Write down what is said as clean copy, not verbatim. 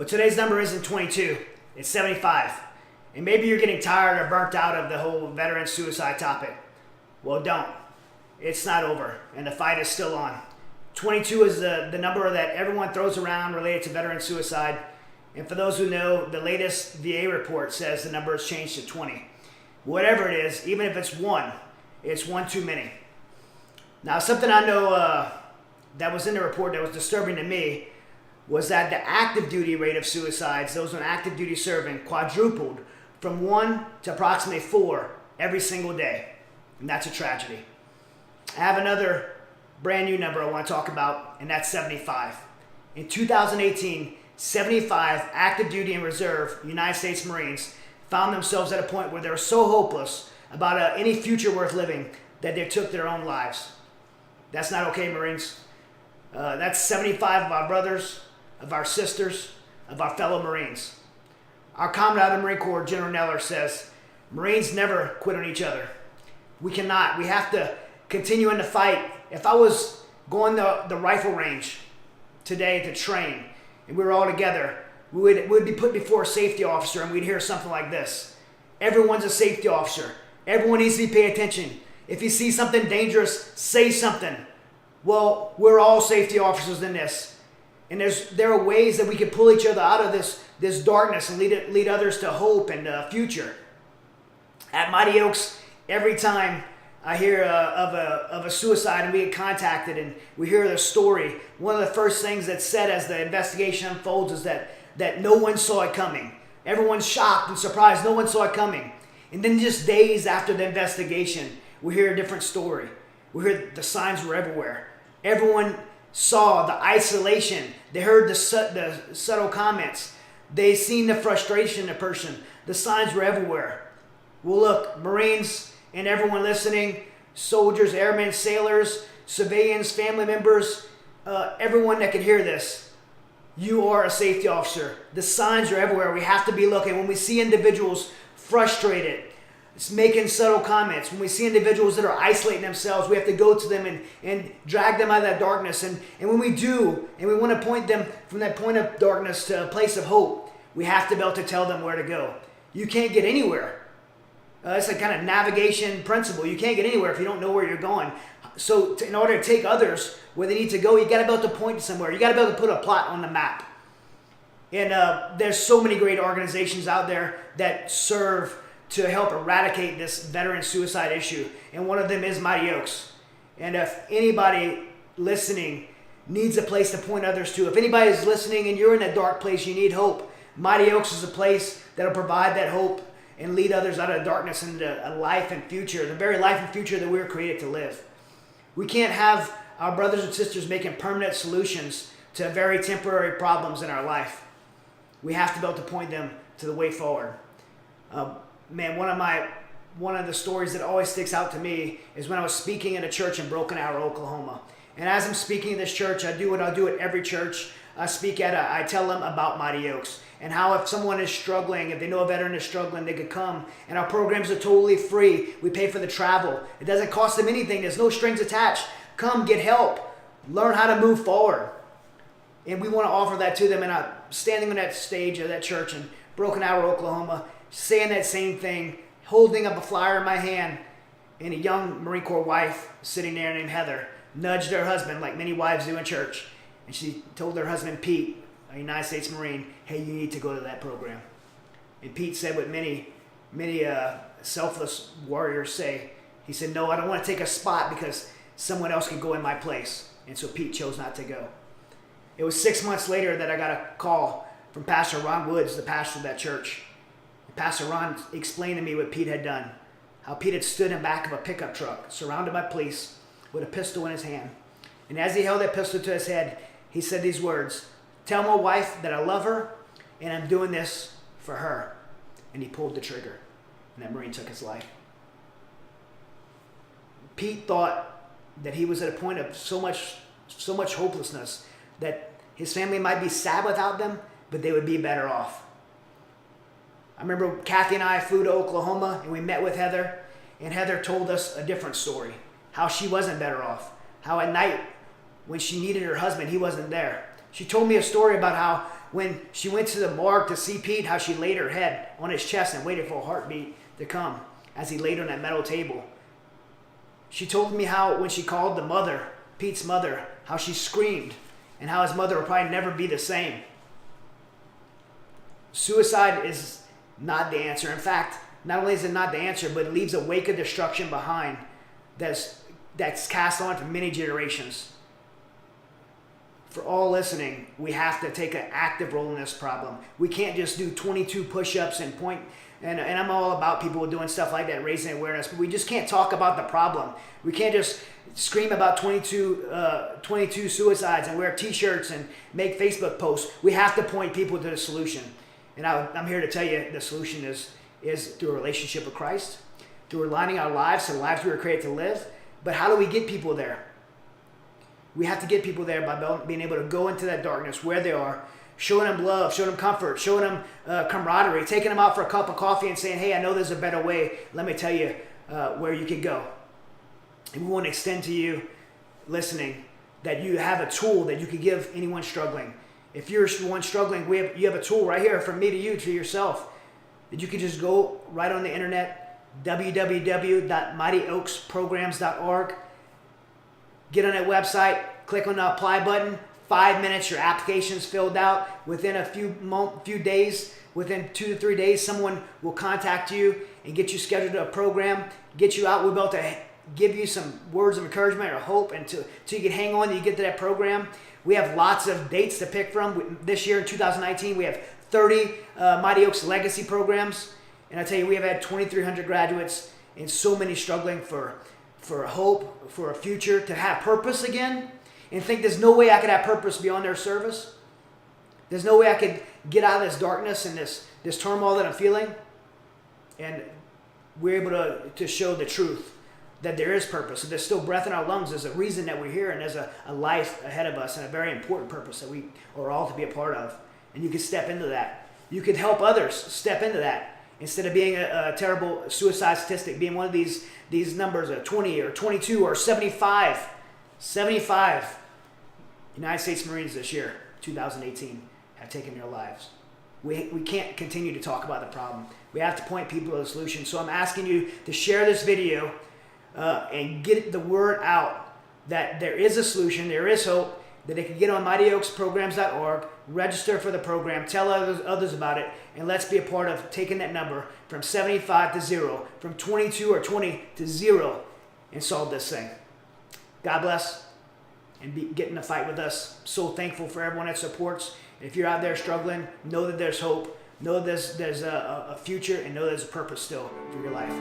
But today's number isn't 22, it's 75. And maybe you're getting tired or burnt out of the whole veteran suicide topic. Well, don't. It's not over, and the fight is still on. 22 is the number that everyone throws around related to veteran suicide. And for those who know, the latest VA report says the number has changed to 20. Whatever it is, even if it's one too many. Now, something I know that was in the report that was disturbing to me was that the active duty rate of suicides, those on active duty serving, quadrupled from 1 to approximately 4 every single day. And that's a tragedy. I have another brand new number I want to talk about, and that's 75. In 2018, 75 active duty and reserve United States Marines found themselves at a point where they were so hopeless about any future worth living that they took their own lives. That's not okay, Marines. That's 75 of our brothers, of our sisters, of our fellow Marines. Our comrade of the Marine Corps, General Neller, says, Marines never quit on each other. We cannot. We have to continue in the fight. If I was going to the rifle range today to train, and we were all together, we'd be put before a safety officer, and we'd hear something like this. Everyone's a safety officer. Everyone needs to be paying attention. If you see something dangerous, say something. Well, we're all safety officers in this. And there are ways that we can pull each other out of this darkness and lead others to hope and future. At Mighty Oaks, every time I hear of a suicide and we get contacted and we hear the story, one of the first things that's said as the investigation unfolds is that no one saw it coming. Everyone's shocked and surprised. No one saw it coming. And then just days after the investigation, we hear a different story. We hear the signs were everywhere. Everyone saw the isolation. They heard the subtle comments. They seen the frustration in the person. The signs were everywhere. Well, look, Marines and everyone listening, soldiers, airmen, sailors, civilians, family members, everyone that can hear this, you are a safety officer. The signs are everywhere. We have to be looking. When we see individuals frustrated, it's making subtle comments. When we see individuals that are isolating themselves, we have to go to them and drag them out of that darkness. And when we do, and we want to point them from that point of darkness to a place of hope, we have to be able to tell them where to go. You can't get anywhere. It's a kind of navigation principle. You can't get anywhere if you don't know where you're going. So in order to take others where they need to go, you got to be able to point somewhere. You got to be able to put a plot on the map. And there's so many great organizations out there that serve to help eradicate this veteran suicide issue. And one of them is Mighty Oaks. And if anybody listening needs a place to point others to, if anybody is listening and you're in a dark place, you need hope, Mighty Oaks is a place that will provide that hope and lead others out of darkness into a life and future, the very life and future that we were created to live. We can't have our brothers and sisters making permanent solutions to very temporary problems in our life. We have to be able to point them to the way forward. Man, one of the stories that always sticks out to me is when I was speaking at a church in Broken Arrow, Oklahoma. And as I'm speaking in this church, I do what I do at every church. I tell them about Mighty Oaks and how if someone is struggling, if they know a veteran is struggling, they could come. And our programs are totally free. We pay for the travel. It doesn't cost them anything. There's no strings attached. Come, get help. Learn how to move forward. And we want to offer that to them. And I'm standing on that stage of that church in Broken Arrow, Oklahoma, saying that same thing, holding up a flyer in my hand, and a young Marine Corps wife sitting there named Heather nudged her husband like many wives do in church. And she told her husband, Pete, a United States Marine, hey, you need to go to that program. And Pete said what many selfless warriors say. He said, no, I don't want to take a spot because someone else could go in my place. And so Pete chose not to go. It was 6 months later that I got a call from Pastor Ron Woods, the pastor of that church. Pastor Ron explained to me what Pete had done, how Pete had stood in the back of a pickup truck, surrounded by police, with a pistol in his hand. And as he held that pistol to his head, he said these words, tell my wife that I love her, and I'm doing this for her. And he pulled the trigger, and that Marine took his life. Pete thought that he was at a point of so much hopelessness that his family might be sad without them, but they would be better off. I remember Kathy and I flew to Oklahoma and we met with Heather, and Heather told us a different story, how she wasn't better off, how at night when she needed her husband, he wasn't there. She told me a story about how when she went to the morgue to see Pete, how she laid her head on his chest and waited for a heartbeat to come as he laid on that metal table. She told me how when she called the mother, Pete's mother, how she screamed and how his mother would probably never be the same. Suicide is not the answer. In fact, not only is it not the answer, but it leaves a wake of destruction behind that's cast on for many generations. For all listening, we have to take an active role in this problem. We can't just do 22 push-ups and and I'm all about people doing stuff like that, raising awareness, but we just can't talk about the problem. We can't just scream about 22 suicides and wear t-shirts and make Facebook posts. We have to point people to the solution. And I'm here to tell you the solution is through a relationship with Christ, through aligning our lives to the lives we were created to live. But how do we get people there? We have to get people there by being able to go into that darkness where they are, showing them love, showing them comfort, showing them camaraderie, taking them out for a cup of coffee and saying, hey, I know there's a better way. Let me tell you where you can go. And we want to extend to you, listening, that you have a tool that you can give anyone struggling. If you're one struggling, you have a tool right here from me to you, to yourself, that you can just go right on the internet, www.mightyoaksprograms.org. Get on that website, click on the apply button, 5 minutes, your application's filled out. Within a few days, within 2 to 3 days, someone will contact you and get you scheduled to a program, get you out. We're about to give you some words of encouragement or hope until you can hang on and you get to that program. We have lots of dates to pick from. This year in 2019, we have 30 Mighty Oaks Legacy programs. And I tell you, we have had 2,300 graduates and so many struggling for hope, for a future, to have purpose again, and think there's no way I could have purpose beyond their service. There's no way I could get out of this darkness and this turmoil that I'm feeling. And we're able to show the truth, that there is purpose, that there's still breath in our lungs. There's a reason that we're here, and there's a life ahead of us, and a very important purpose that we are all to be a part of. And you can step into that. You can help others step into that. Instead of being a terrible suicide statistic, being one of these numbers, 20 or 22 or 75. 75 United States Marines this year, 2018, have taken their lives. We can't continue to talk about the problem. We have to point people to the solution. So I'm asking you to share this video and get the word out that there is a solution, there is hope, that they can get on mightyoaksprograms.org, register for the program, tell others about it, and let's be a part of taking that number from 75 to 0, from 22 or 20 to 0, and solve this thing. God bless, and get in the fight with us. So thankful for everyone that supports. And if you're out there struggling, know that there's hope, know that there's a future, and know there's a purpose still for your life.